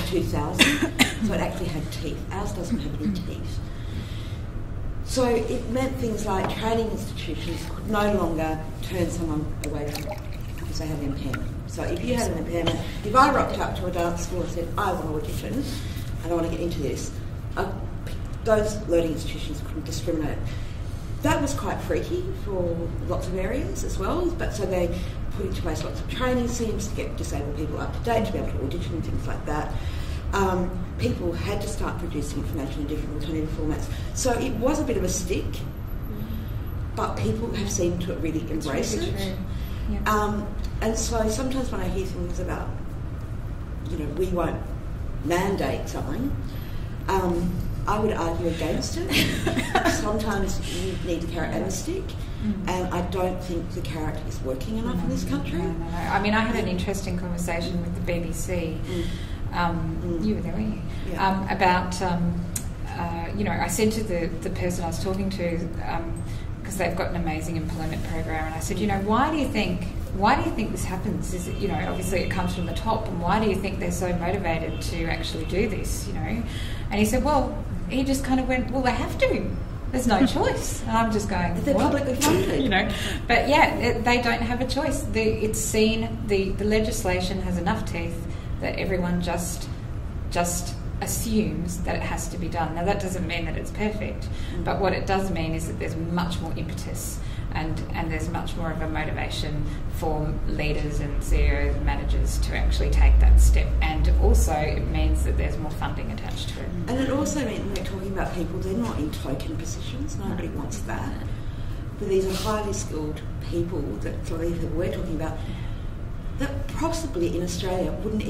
2000, so it actually had teeth. Ours doesn't have any teeth. So it meant things like training institutions could no longer turn someone away from it because they had an impairment. So if you had an impairment, if I rocked up to a dance school and said, I want to audition and I want to get into this, those learning institutions couldn't discriminate. That was quite freaky for lots of areas as well, but so they put into place lots of training schemes to get disabled people up to date, to be able to audition and things like that. People had to start producing information in different alternative formats. So it was a bit of a stick, but people have seemed to really embrace it. Yeah. And so sometimes when I hear things about, we won't mandate something, I would argue against it. Sometimes you need the carrot and the stick, and I don't think the carrot is working enough in this country. No. I mean, I had an interesting conversation with the BBC. You were there, weren't you? Yeah. About, I said to the person I was talking to, because they've got an amazing employment program, and I said, why do you think this happens? Is it, obviously it comes from the top, and why do you think they're so motivated to actually do this, And he said, he just kind of went, they have to. There's no choice. And I'm just going, they're publicly funded. But yeah, they don't have a choice. It's seen, the legislation has enough teeth that everyone just assumes that it has to be done. Now that doesn't mean that it's perfect, but what it does mean is that there's much more impetus and there's much more of a motivation for leaders and CEOs and managers to actually take that step, and also it means that there's more funding attached to it. And it also means when we're talking about people, they're not in token positions, nobody wants that. But these are highly skilled people that we're talking about that possibly in Australia wouldn't